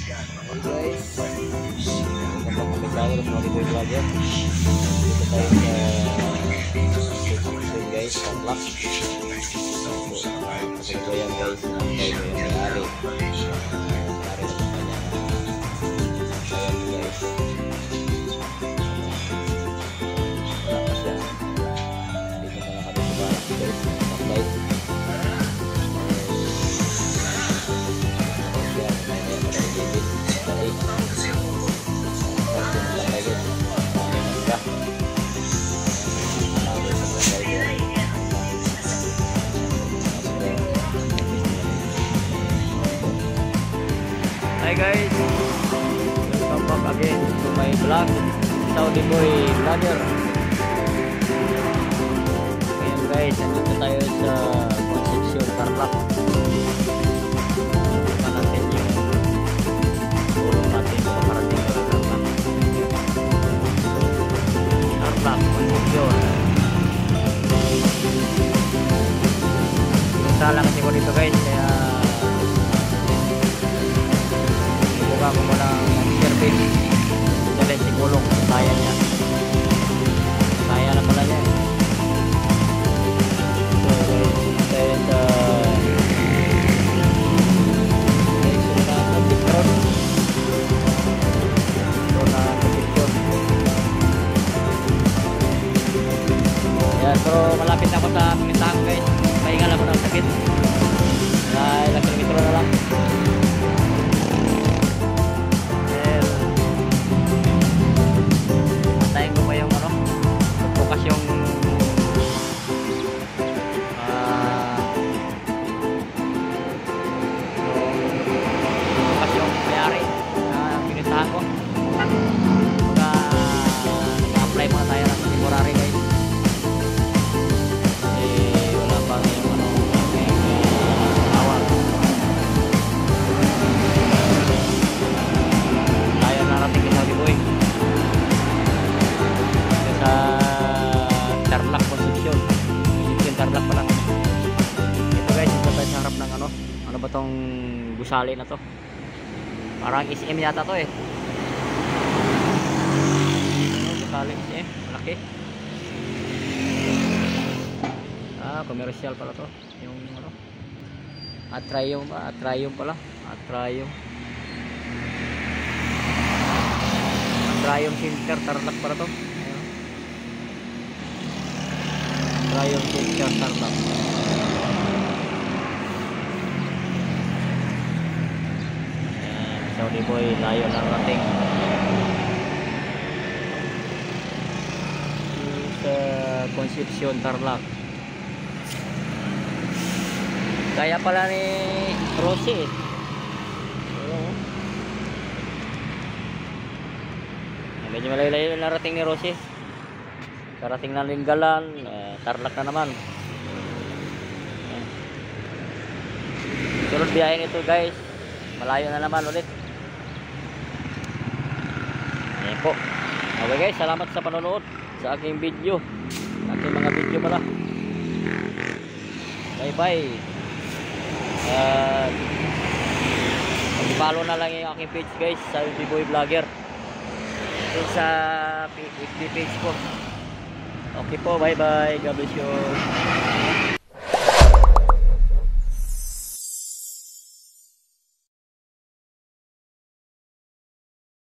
guys, kapag sa Boy Vlogger. Dito tayo sa guys, sa block. Kasi ko yan guys, tayo yung may-ari. May-ari na sa kanya. Ayan guys. Dito na lang kami sa barak guys. Supply. Hi guys, welcome back again to my vlog, Saudi Boy Vlogger. Ngayon guys, nandito tayo sa Concepcion, Tarlac. Ito natin yung tulong natin sa parating sa Tarlac. Tarlac, Concepcion. Pinunta lang kasi ko dito guys, kaya ako muna ng service dahil si Kulong kaya niya, kaya na pala niya. So guys, tayo sa station na Concepcion. So na Concepcion yan, pero malapit na ako sa Mintahan guys. Pahinga lang ako ng sakit na ilang kilometro na lang. Gusali na to, parang SM yata to eh. Gusali SM, malaki. Commercial pala to, yung ano, Atrium ba? Atrium pala, Atrium Center Tarlac pala to. Atrium Center Tarlac. Saudi Boy, layo ng rating sa Concepcion, Tarlac. Kaya pala ni Rosie medyo malayo-layo na rating ni Rosie. Karating na Linggalan, Tarlac na naman. Sunod biyahe nito guys, malayo na naman ulit. Ayan po. Okay guys, salamat sa panonood sa aking video, aking mga video pala. Bye bye. Mag-follow na lang yung aking page guys, Saudi Boy Vlogger, sa FB page ko. Okay po, bye bye. God bless you.